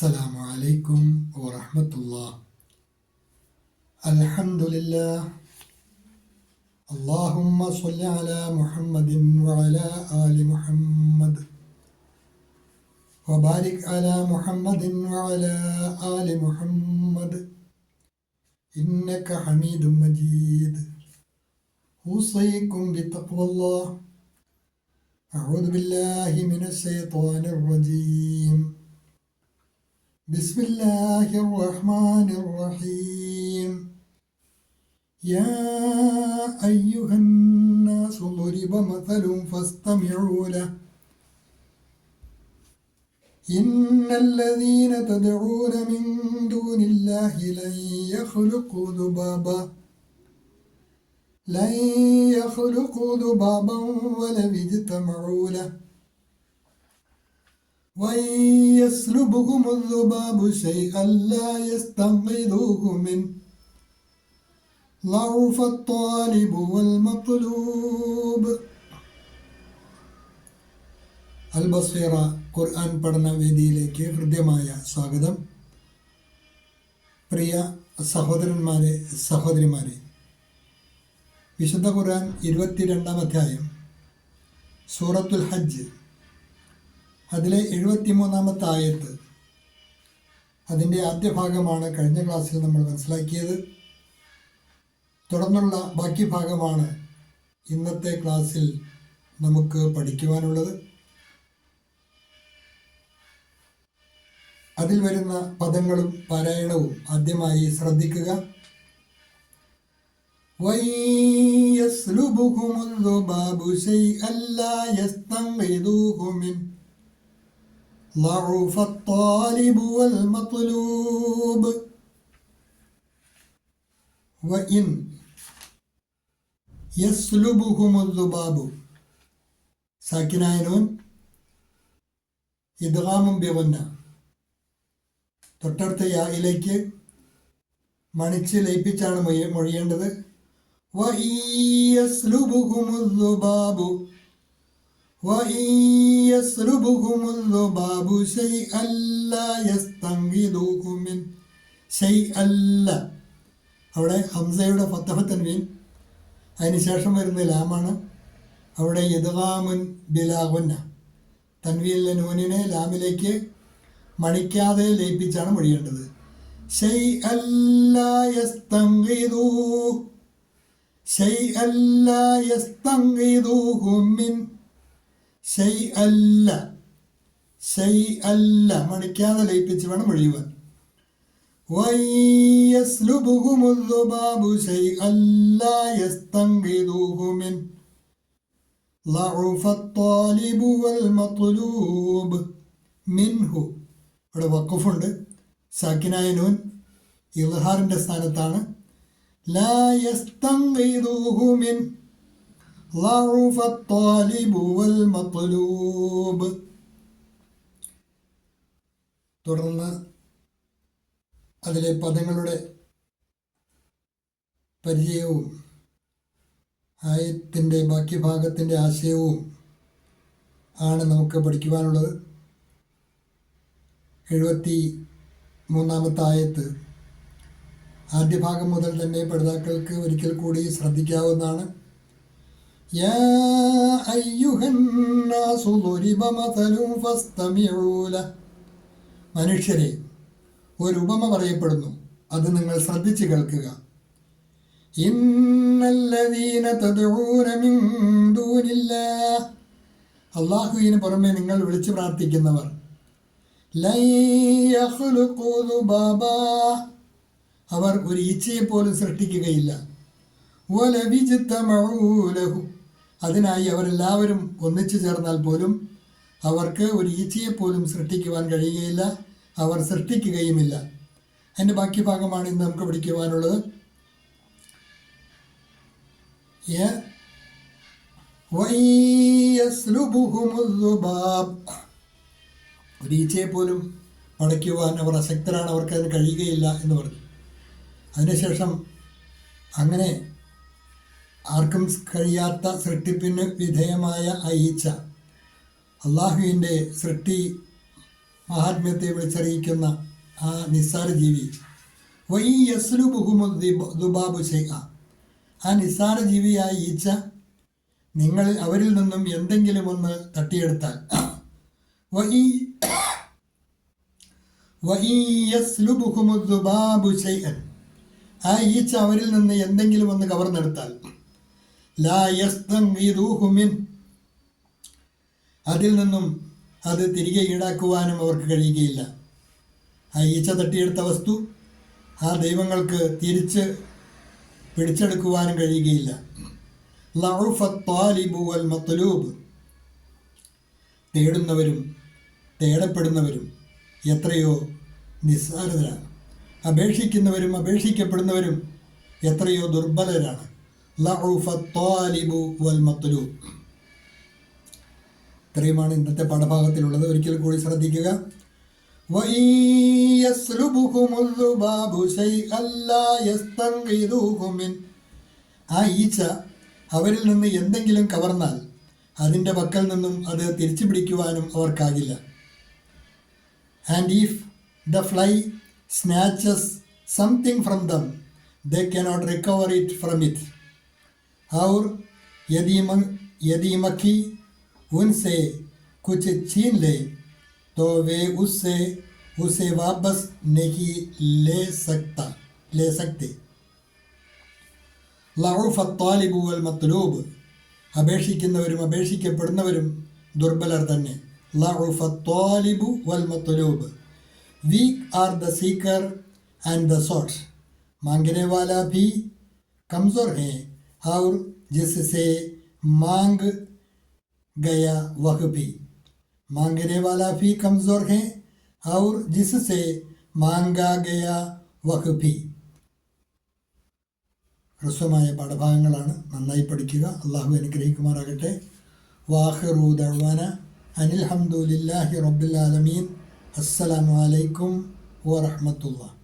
السلام عليكم ورحمة الله. الحمد لله. اللهم صل على محمد وعلى آل محمد وبارك على محمد وعلى آل محمد إنك حميد مجيد. أوصيكم بتقوى الله. أعوذ بالله من الشيطان الرجيم. بسم الله الرحمن الرحيم. يا أيها الناس ضرب مثل فاستمعوا له. إن الذين تدعون من دون الله لن يخلقوا ذبابا ولو اجتمعوا له وإن يسلبهم الذباب شيئا لا يستنقذوه منه ضعف الطالب والمطلوب. അൽബസീറ ഖുർആൻ പഠന വേദിയിലേക്ക് ഹൃദ്യമായ സ്വാഗതം. പ്രിയ സഹോദരന്മാരെ, സഹോദരിമാരെ, വിശുദ്ധ ഖുർആൻ 22-ാം അധ്യായം സൂറത്തുൽ ഹജ്ജ്, അതിലെ 73-ാമത്തെ ആയത്ത്, അതിൻ്റെ ആദ്യ ഭാഗമാണ് കഴിഞ്ഞ ക്ലാസ്സിൽ നമ്മൾ മനസ്സിലാക്കിയത്. തുടർന്നുള്ള ബാക്കി ഭാഗമാണ് ഇന്നത്തെ ക്ലാസ്സിൽ നമുക്ക് പഠിക്കുവാനുള്ളത്. അതിൽ വരുന്ന പദങ്ങളും പാരായണവും ആദ്യമായി ശ്രദ്ധിക്കുക. ضعف الطالب والمطلوب. وإن يسلبهم الذباب സാക്കിനായ നൂൻ ഇദ്ഗാമും ബിഗുന്ന, തൊട്ടടുത്ത യായിലേക്ക് മണിച്ച് ലയിപ്പിച്ചാണ് മൊഴിയേണ്ടത്. وإن يسلبهم الذباب شيئا لا يستنقذوه منه. شيئا لا, അവിടെ ഹംസയുടെ ഫത്തഹ തൻവീൻ, അതിന് ശേഷം വരുന്ന ലാമാണ്. അവിടെ ഇദ്ഗാമുൻ ബിലാ ഗുന്ന, തൻവീനിലെ നൂനിനെ ലാമിലേക്ക് മണിക്കാതെ ലയിപ്പിച്ചാണ് മൊഴിയേണ്ടത്. شيئا لا يستنقذوه منه. മണിക്കാതെ ലയിപ്പിച്ച് വേണം മൊഴിയുവാൻ. وَيَسْلُبُهُمُ الذُّبَابُ شَيْئًا لَا يَسْتَنقِذُوهُ مِنْهُ ضَعُفَ الطَّالِبُ وَالْمَطْلُوبُ. മിൻഹു, ഇവിടെ വഖഫുണ്ട്. സാക്കിനായ നൂൻ ഇൽഹാറിൻ്റെ സ്ഥാനത്താണ്. ലാ യസ്തൻഖിദൂഹു മിൻ ضعف الطالب والمطلوب. തുടർന്ന് അതിലെ പദങ്ങളുടെ പരിചയവും ആയത്തിൻ്റെ ബാക്കി ഭാഗത്തിൻ്റെ ആശയവും ആണ് നമുക്ക് പഠിക്കുവാനുള്ളത്. 73-ാമത്തെ ആയത്ത് ആദ്യ ഭാഗം മുതൽ തന്നെ പഠിതാക്കൾക്ക് ഒരിക്കൽ കൂടി ശ്രദ്ധിക്കാവുന്നതാണ്. യാ അയ്യുഹന്നാസു ളുരിബ മസലുൻ ഫസ്തമിഊ ലഹ്. മനുഷ്യരെ, ഒരു ഉപമ പറയപ്പെടുന്നു, അത് നിങ്ങൾ ശ്രദ്ധിച്ച് കേൾക്കുക. ഇന്നല്ലദീന തദ്ഊന മിൻ ദൂനില്ലാഹ്, അല്ലാഹുവിന് പുറമെ നിങ്ങൾ വിളിച്ചു പ്രാർത്ഥിക്കുന്നവർ, ലൻ യഖ്ലുഖൂ ദുബാബാ, അവർ ഒരു ഈച്ചയെ പോലും സൃഷ്ടിക്കുകയില്ല. വലവിജ്തമഊ ലഹു, അതിനായി അവരെല്ലാവരും ഒന്നിച്ചു ചേർന്നാൽ പോലും അവർക്ക് ഒരു ഈച്ചയെ പോലും സൃഷ്ടിക്കുവാൻ കഴിയുകയില്ല, അവർ സൃഷ്ടിക്കുകയുമില്ല. അതിൻ്റെ ബാക്കി ഭാഗമാണ് ഇന്ന് നമുക്ക് പഠിക്കുവാനുള്ളത്. ഒരു ഈച്ചയെ പോലും പടയ്ക്കുവാൻ അവർ അശക്തരാണ്, അവർക്ക് അതിന് കഴിയുകയില്ല എന്ന് പറഞ്ഞു. അതിനുശേഷം അങ്ങനെ ആർക്കും കഴിയാത്ത സൃഷ്ടിപ്പിന് വിധേയമായ ആ ഈച്ച അള്ളാഹുവിൻ്റെ സൃഷ്ടി മഹാത്മ്യത്തെ വിളിച്ചറിയിക്കുന്ന ആ നിസ്സാര ജീവി. വൈ യസ്ലുബുഹുമു ദുബാബു ശൈഅ, ആ നിസ്സാര ജീവിയായ ഈച്ച അവരിൽ നിന്നും എന്തെങ്കിലും ഒന്ന് തട്ടിയെടുത്താൽ, വഇൻ യസ്ലുബുഹുമു ദുബാബു ശൈഅൻ, ആ ഈച്ച അവരിൽ നിന്ന് എന്തെങ്കിലും ഒന്ന് കവർന്നെടുത്താൽ, ലാ യസ്തൻഖിദൂഹു മിൻ, അതിൽ നിന്നും അത് തിരികെ ഈടാക്കുവാനും അവർക്ക് കഴിയുകയില്ല. ആ ഈച്ച തട്ടിയെടുത്ത വസ്തു ആ ദൈവങ്ങൾക്ക് തിരിച്ച് പിടിച്ചെടുക്കുവാനും കഴിയുകയില്ല. ലഉഫ ത്വാലിബു വൽ മത്ലൂബ്, തേടുന്നവരും തേടപ്പെടുന്നവരും എത്രയോ നിസ്സാരരാണ്. അപേക്ഷിക്കുന്നവരും അപേക്ഷിക്കപ്പെടുന്നവരും എത്രയോ ദുർബലരാണ്. ലഉഫ ത്വാലിബു വൽ മത്ലൂബ്. ഇത്രയുമാണ് ഇന്നത്തെ പാഠഭാഗത്തിലുള്ളത്. ഒരിക്കൽ കൂടി ശ്രദ്ധിക്കുക. വഇൻ യസ്ലുബുഹുമുൽ ദുബാബു ശൈഅൻ ലാ യസ്തൻഖിദൂഹു മിൻ, ആ ഈച്ച അവരിൽ നിന്ന് എന്തെങ്കിലും കവർന്നാൽ അതിൻ്റെ പക്കൽ നിന്നും അത് തിരിച്ചു പിടിക്കുവാനും അവർക്കാകില്ല. And if the fly snatches something from them they cannot recover it from it. और यदि मक्खी उनसे कुछ छीन ले तो वे उसे वापस नहीं ले सकते. ലഉഫ ത്വാലിബു വൽ മത്ലൂബ്, അപേക്ഷിക്കുന്നവരും അപേക്ഷിക്കപ്പെടുന്നവരും ദുർബലർ തന്നെ. ലഉഫ ത്വാലിബു വൽ മത്ലൂബ്. Weak are the seeker and the sought, मांगने वाला भी कमज़ोर है और जिससे मांग गया वह भी. मांगने वाला भी कमज़ोर है और जिससे मांगा गया वह भी. ഹ്രസ്വമായ പാഠഭാഗങ്ങളാണ്. നന്നായി പഠിക്കുക. അള്ളാഹു അനുഗ്രഹിക്കുമാറാകട്ടെ. വാഖിറു ദഅ്വാന അനിൽ ഹംദുലില്ലാഹി റബ്ബിൽ ആലമീൻ. അസ്സലാമു അലൈക്കും വറഹ്മത്തുള്ളാഹി.